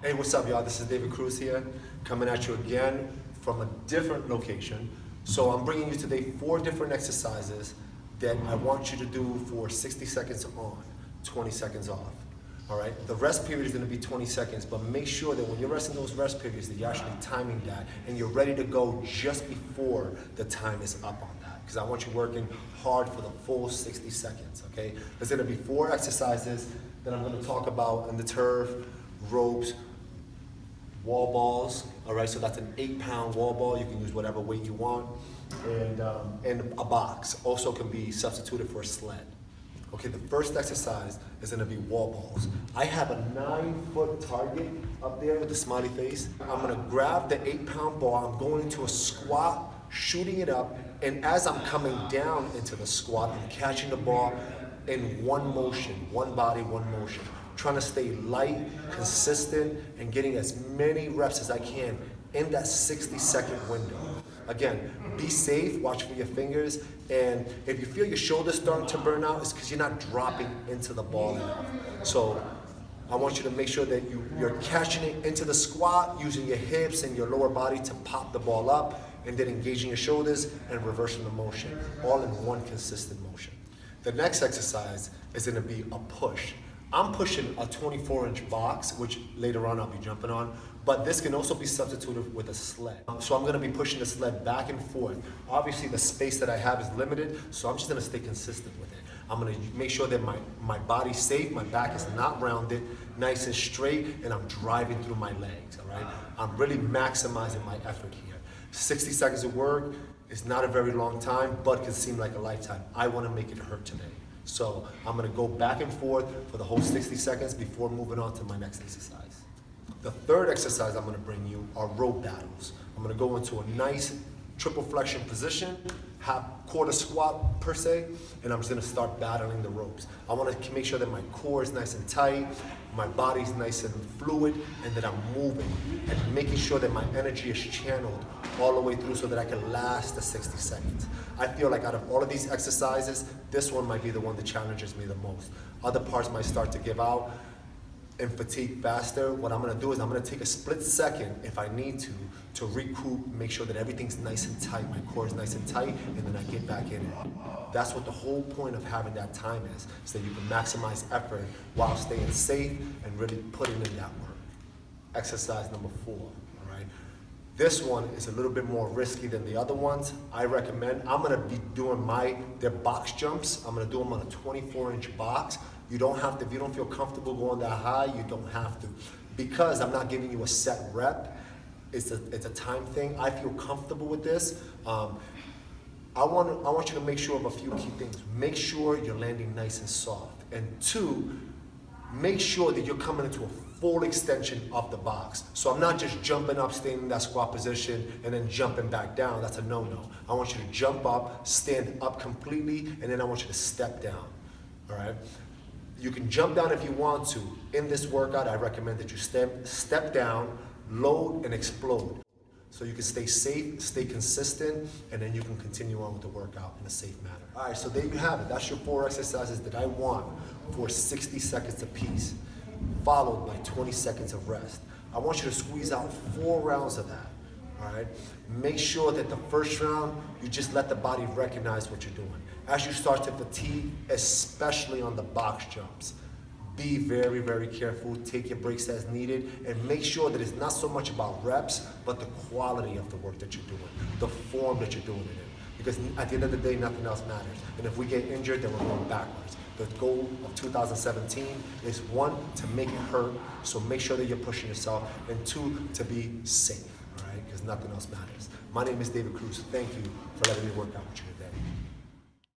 Hey, what's up, y'all? This is David Cruz here, coming at you again from a different location. So I'm bringing you today 4 different exercises that I want you to do for 60 seconds on, 20 seconds off. All right? The rest period is going to be 20 seconds, but make sure that when you're resting those rest periods that you're actually timing that and you're ready to go just before the time is up on that. Because I want you working hard for the full 60 seconds, okay? There's going to be 4 exercises that I'm going to talk about on the turf, ropes, wall balls, all right? So that's an 8-pound wall ball. You can use whatever weight you want. And a box also can be substituted for a sled. Okay, the first exercise is gonna be wall balls. I have a 9-foot target up there with the smiley face. I'm gonna grab the 8-pound ball, I'm going into a squat, shooting it up, and as I'm coming down into the squat, I'm catching the ball in one motion, one body, one motion. Trying to stay light, consistent, and getting as many reps as I can in that 60-second window. Again, be safe, watch for your fingers, and if you feel your shoulders starting to burn out, it's because you're not dropping into the ball enough. So I want you to make sure that you're catching it into the squat, using your hips and your lower body to pop the ball up, and then engaging your shoulders and reversing the motion, all in one consistent motion. The next exercise is gonna be a push. I'm pushing a 24-inch box, which later on I'll be jumping on, but this can also be substituted with a sled. So I'm gonna be pushing the sled back and forth. Obviously the space that I have is limited, so I'm just gonna stay consistent with it. I'm gonna make sure that my body's safe, my back is not rounded, nice and straight, and I'm driving through my legs, all right? I'm really maximizing my effort here. 60 seconds of work is not a very long time, but can seem like a lifetime. I wanna make it hurt today. So I'm gonna go back and forth for the whole 60 seconds before moving on to my next exercise. The third exercise I'm gonna bring you are rope battles. I'm gonna go into a nice triple flexion position, quarter squat per se, and I'm just gonna start battling the ropes. I wanna make sure that my core is nice and tight, my body's nice and fluid, and that I'm moving and making sure that my energy is channeled all the way through so that I can last the 60 seconds. I feel like out of all of these exercises, this one might be the one that challenges me the most. Other parts might start to give out and fatigue faster. What I'm gonna do is I'm gonna take a split second, if I need to recoup, make sure that everything's nice and tight, my core is nice and tight, and then I get back in it. That's what the whole point of having that time is, so that you can maximize effort while staying safe and really putting in that work. Exercise number 4, all right? This one is a little bit more risky than the other ones. I recommend, I'm gonna be doing their box jumps. I'm gonna do them on a 24-inch box. You don't have to, if you don't feel comfortable going that high, you don't have to. Because I'm not giving you a set rep, it's a time thing. I feel comfortable with this. I want you to make sure of a few key things. Make sure you're landing nice and soft. And 2, make sure that you're coming into a full extension of the box. So I'm not just jumping up, staying in that squat position, and then jumping back down. That's a no-no. I want you to jump up, stand up completely, and then I want you to step down, all right? You can jump down if you want to. In this workout, I recommend that you step down, load, and explode. So you can stay safe, stay consistent, and then you can continue on with the workout in a safe manner. All right, so there you have it. That's your 4 exercises that I want for 60 seconds apiece, followed by 20 seconds of rest. I want you to squeeze out 4 rounds of that, all right? Make sure that the first round, you just let the body recognize what you're doing. As you start to fatigue, especially on the box jumps, be very, very careful, take your breaks as needed, and make sure that it's not so much about reps, but the quality of the work that you're doing, the form that you're doing it in. Because at the end of the day, nothing else matters. And if we get injured, then we're going backwards. The goal of 2017 is 1, to make it hurt, so make sure that you're pushing yourself, and 2, to be safe, all right? Because nothing else matters. My name is David Cruz. Thank you for letting me work out with you today.